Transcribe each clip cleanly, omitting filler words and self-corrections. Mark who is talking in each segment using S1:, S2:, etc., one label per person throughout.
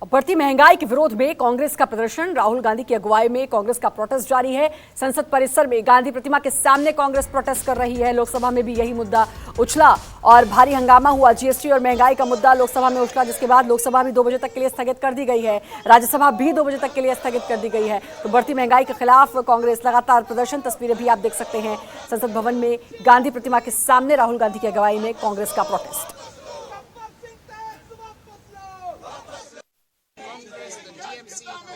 S1: बढ़ती महंगाई के विरोध में कांग्रेस का प्रदर्शन। राहुल गांधी की अगुवाई में कांग्रेस का प्रोटेस्ट जारी है। संसद परिसर में गांधी प्रतिमा के सामने कांग्रेस प्रोटेस्ट कर रही है। लोकसभा में भी यही मुद्दा उछला और भारी हंगामा हुआ। जीएसटी और महंगाई का मुद्दा लोकसभा में उछला, जिसके बाद लोकसभा भी 2 बजे तक के लिए स्थगित कर दी गई है। राज्यसभा भी 2 बजे तक के लिए स्थगित कर दी गई है। तो बढ़ती महंगाई के खिलाफ कांग्रेस लगातार प्रदर्शन, तस्वीरें भी आप देख सकते हैं। संसद भवन में गांधी प्रतिमा के सामने राहुल गांधी की अगुवाई में कांग्रेस का protest.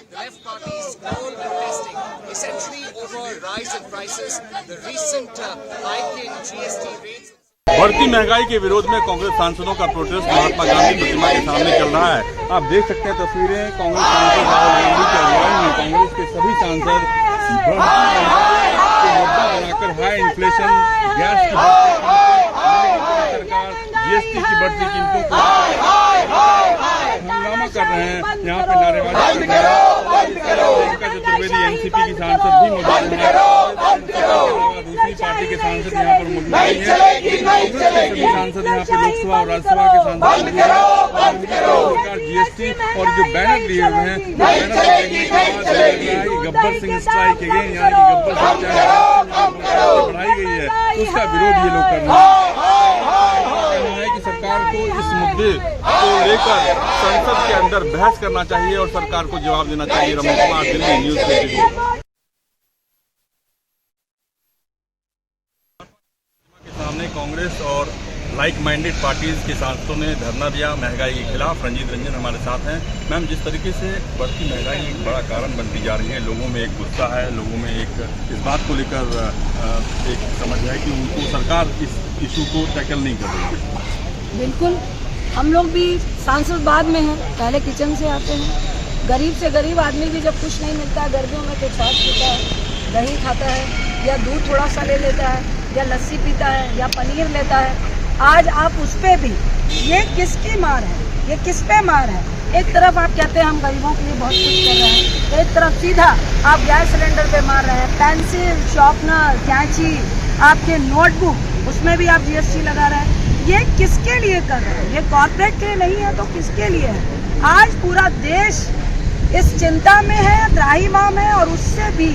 S2: The left parties all protesting essentially over rise in prices, the recent hike in GST rates.
S3: बढ़ती महंगाई के विरोध में कांग्रेस सांसदों का प्रोटेस्ट महात्मा गांधी प्रतिमा के सामने चल रहा है। आप देख सकते हैं तस्वीरें। कांग्रेस सांसद राहुल गांधी की अगुवाई में कांग्रेस के सभी सांसद मुद्दा बनाकर हाई इन्फ्लेशन, गैस की सरकार, जीएसटी की बढ़ती कीमतों को हंगामा कर रहे हैं। यहाँ पे नारेबाजी कर रहे हैं। चतुर्वेदी एनसीपी की सांसद भी मौजूद है। दूसरी पार्टी के सांसद यहाँ पर मौजूद नहीं है। सभी सांसद यहाँ पे लोकसभा और राज्यसभा के सांसद सरकार जीएसटी और जो बैनर लिए हुए हैं, बैनर देखने के बाद गब्बर सिंह स्ट्राइक अगेन, यानी कि गब्बर सिंह बढ़ाई गई है, उसका विरोध ये लोग कर रहे हैं। कि सरकार को इस मुद्दे को लेकर संसद के अंदर बहस करना चाहिए और सरकार को जवाब देना चाहिए। रमन कुमार, दिल्ली न्यूज 24 के सामने कांग्रेस और लाइक माइंडेड पार्टीज के सांसदों ने धरना दिया महंगाई के खिलाफ। रंजीत रंजन हमारे साथ हैं। मैम, जिस तरीके से बढ़ती महंगाई एक बड़ा कारण बनती जा रही है, लोगों में एक गुस्सा है, लोगों में एक इस बात को लेकर एक समझ है कि उनको सरकार इस इशू को टैकल नहीं कर रही है।
S4: बिल्कुल, हम लोग भी सांसद बाद में हैं, पहले किचन से आते हैं। गरीब से गरीब आदमी भी जब कुछ नहीं मिलता है गर्मियों में तो छाछ पीता है, दही खाता है, या दूध थोड़ा सा ले लेता है, या लस्सी पीता है, या पनीर लेता है। आज आप उस पे भी, ये किसकी मार है, ये किस पे मार है? एक तरफ आप कहते हैं हम गरीबों के लिए बहुत कुछ कर रहे हैं, एक तरफ सीधा आप गैस सिलेंडर पे मार रहे हैं। पेंसिल, शॉर्पनर, कैंची, आपके नोटबुक, उसमें भी आप जीएसटी लगा रहे हैं। ये किसके लिए कर रहे हैं? ये कॉर्पोरेट के लिए नहीं है तो किसके लिए है? आज पूरा देश इस चिंता में है, त्राहिमाम है, और उससे भी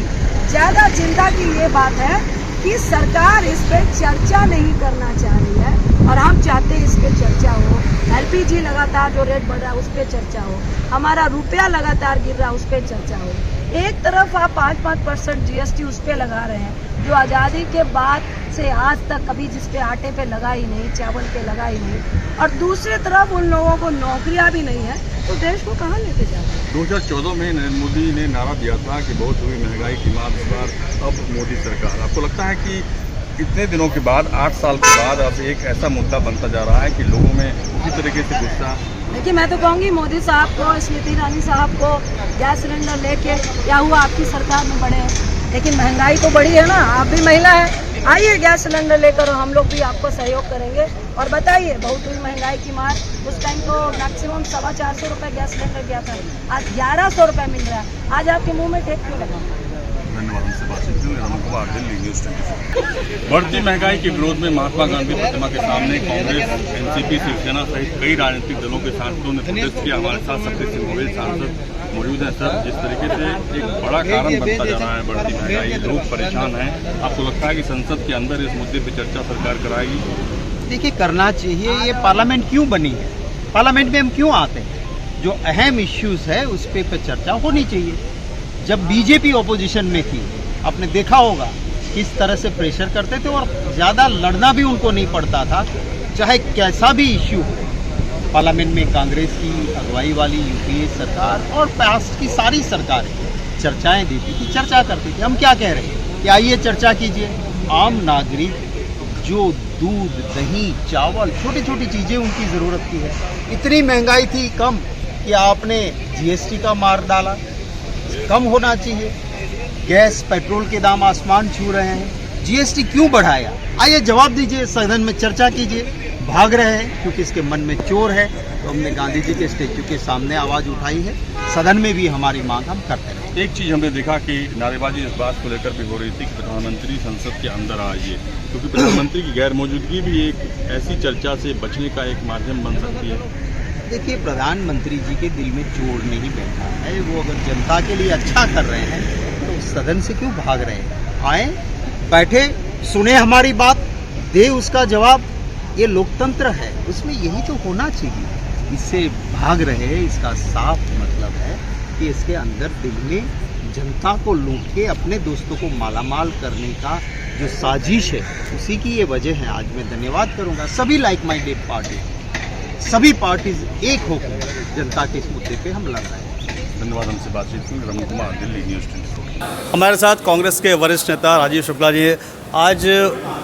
S4: ज्यादा चिंता की ये बात है कि सरकार इस पे चर्चा नहीं करना चाह रही है, और हम चाहते हैं इस पे चर्चा हो। एलपीजी लगातार जो रेट बढ़ रहा है उस पे चर्चा हो, हमारा रुपया लगातार गिर रहा है उस पे चर्चा हो। एक तरफ आप 5% जीएसटी उस पे लगा रहे हैं जो आज़ादी के बाद से आज तक कभी जिस पे आटे पे लगा ही नहीं, चावल पे लगा ही नहीं, और दूसरी तरफ उन लोगों को नौकरियां भी नहीं है, तो देश को कहाँ लेके जा रहे हैं?
S3: 2014 में नरेंद्र मोदी ने नारा दिया था कि बहुत हुई महंगाई की मार, इस बार अब मोदी सरकार। आपको लगता है कि इतने दिनों के बाद, 8 साल के बाद, अब एक ऐसा मुद्दा बनता जा रहा है कि लोगों में उसी तरीके से गुस्सा?
S4: देखिए, मैं तो कहूँगी मोदी साहब को, स्मृति ईरानी साहब को गैस सिलेंडर लेके क्या हुआ, आपकी सरकार में बढ़े, लेकिन महंगाई तो बढ़ी है ना। आप भी महिला है, आइए गैस सिलेंडर लेकर, हम लोग भी आपको सहयोग करेंगे। और बताइए, बहुत हुई महंगाई की मार। उस टाइम तो मैक्सिमम 450 रुपये गैस सिलेंडर गया था, आज 1100 रुपये मिल रहा है। आज आपके मुँह में टेक क्यों लगा?
S3: धन्यवाद। हमसे बातचीत के लिए रमन कुमार, दिल्ली न्यूज 24। बढ़ती महंगाई के विरोध में महात्मा गांधी प्रतिमा के सामने कांग्रेस, एनसीपी, शिवसेना सहित कई राजनीतिक दलों के सांसदों ने प्रोटेस्ट किया। हमारे साथ शक्ति सिंह गोयल सांसद मौजूद हैं। सर, जिस तरीके से एक बड़ा कारण बनता जा रहा है बढ़ती महंगाई, लोग परेशान हैं, आपको लगता है कि संसद के अंदर इस मुद्दे पर चर्चा सरकार कराएगी?
S5: देखिए, करना चाहिए। ये पार्लियामेंट क्यों बनी है? पार्लियामेंट में हम क्यों आते हैं? जो अहम इश्यूज है उस पर चर्चा होनी चाहिए। जब बीजेपी ऑपोजिशन में थी, आपने देखा होगा किस तरह से प्रेशर करते थे, और ज़्यादा लड़ना भी उनको नहीं पड़ता था, चाहे कैसा भी इश्यू हो। पार्लियामेंट में कांग्रेस की अगुवाई वाली यूपीए सरकार और पास्ट की सारी सरकारें चर्चाएं देती थी, चर्चा करती थी। हम क्या कह रहे हैं कि आइए चर्चा कीजिए। आम नागरिक जो दूध, दही, चावल, छोटी छोटी चीज़ें उनकी ज़रूरत की है, इतनी महंगाई थी कम कि आपने जीएसटी का मार डाला, कम होना चाहिए। गैस, पेट्रोल के दाम आसमान छू रहे हैं, जीएसटी क्यों बढ़ाया? आइए जवाब दीजिए, सदन में चर्चा कीजिए। भाग रहे हैं क्योंकि इसके मन में चोर है, तो हमने गांधी जी के स्टैच्यू के सामने आवाज़ उठाई है। सदन में भी हमारी मांग हम करते रहे।
S3: एक चीज़ हमने देखा कि नारेबाजी इस बात को लेकर भी हो रही थी कि प्रधानमंत्री संसद के अंदर आइए, क्योंकि प्रधानमंत्री की गैर मौजूदगी भी एक ऐसी चर्चा से बचने का एक माध्यम बन सकती है।
S5: देखिए, प्रधानमंत्री जी के दिल में चोर नहीं बैठा है। वो अगर जनता के लिए अच्छा कर रहे हैं तो सदन से क्यों भाग रहे हैं? आए, बैठे, सुने हमारी बात, दे उसका जवाब। ये लोकतंत्र है, उसमें यही तो होना चाहिए। इससे भाग रहे हैं, इसका साफ मतलब है कि इसके अंदर दिल में जनता को लूट के अपने दोस्तों को मालामाल करने का जो साजिश है, उसी की ये वजह है। आज मैं धन्यवाद करूंगा सभी लाइक माइंडेड पार्टी, सभी पार्टीज एक होकर जनता के इस मुद्दे पे हम लड़ रहे हैं।
S6: धन्यवाद। हमसे बातचीत की। रमन कुमार, दिल्ली न्यूज़ 24।
S7: हमारे साथ कांग्रेस के वरिष्ठ नेता राजीव शुक्ला जी। आज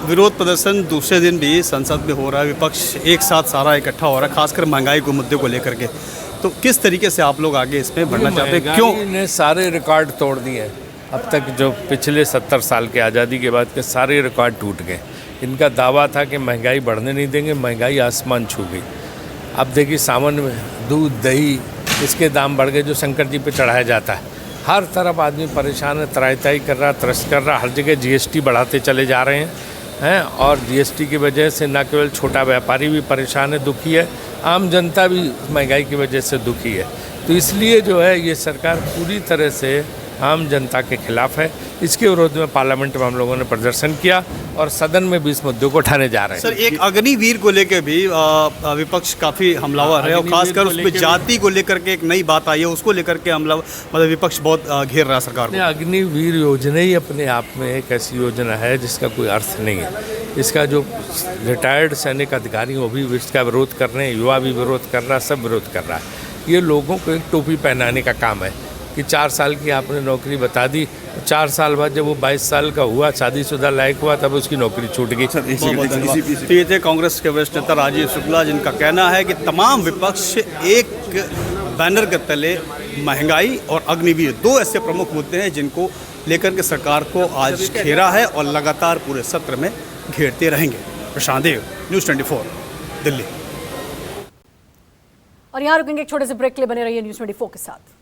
S7: विरोध प्रदर्शन दूसरे दिन भी संसद में हो रहा है, विपक्ष एक साथ सारा इकट्ठा हो रहा है, खासकर महंगाई के मुद्दे को लेकर के। तो किस तरीके से आप लोग आगे इसमें बढ़ना चाहते हैं? क्यों
S8: ने सारे रिकॉर्ड तोड़ दिए हैं। अब तक जो पिछले 70 साल के आज़ादी के बाद के सारे रिकॉर्ड टूट गए। इनका दावा था कि महंगाई बढ़ने नहीं देंगे, महंगाई आसमान छू गई। अब देखिए, सावन में दूध दही इसके दाम बढ़ गए जो शंकर जी पे चढ़ाया जाता है। हर तरफ आदमी परेशान है, त्राही कर रहा, त्रस्त कर रहा। हर जगह जीएसटी बढ़ाते चले जा रहे हैं और जीएसटी की वजह से न केवल छोटा व्यापारी भी परेशान है, दुखी है, आम जनता भी महंगाई की वजह से दुखी है। तो इसलिए जो है ये सरकार पूरी तरह से आम जनता के खिलाफ है। इसके विरोध में पार्लियामेंट में हम लोगों ने प्रदर्शन किया और सदन में भी इस मुद्दे को उठाने जा रहे हैं।
S7: सर, एक अग्निवीर को लेकर भी विपक्ष काफ़ी हमलावर है और खासकर उसमें जाति को लेकर के एक नई बात आई है, उसको लेकर के मतलब विपक्ष बहुत घेर रहा है सरकार को।
S8: अग्निवीर योजना ही अपने आप में एक ऐसी योजना है जिसका कोई अर्थ नहीं है। इसका जो रिटायर्ड सैनिक अधिकारी वो भी इसका विरोध कर रहे हैं, युवा भी विरोध कर रहा है, सब विरोध कर रहा है। ये लोगों को एक टोपी पहनाने का काम है कि 4 साल की आपने नौकरी बता दी, 4 साल बाद जब वो 22 साल का हुआ, शादीशुदा लायक हुआ, तब उसकी नौकरी छूट गई।
S7: तो ये थे कांग्रेस के वरिष्ठ नेता राजीव शुक्ला, जिनका कहना है कि तमाम विपक्ष एक बैनर के तले महंगाई और अग्निवीर, 2 ऐसे प्रमुख मुद्दे हैं जिनको लेकर के सरकार को आज घेरा है और लगातार पूरे सत्र में घेरते रहेंगे। प्रशांत देव, न्यूज़ 24, दिल्ली।
S1: और यहाँ रुकेंगे एक छोटे से ब्रेक के लिए। बने रहिए न्यूज़ 24 के साथ।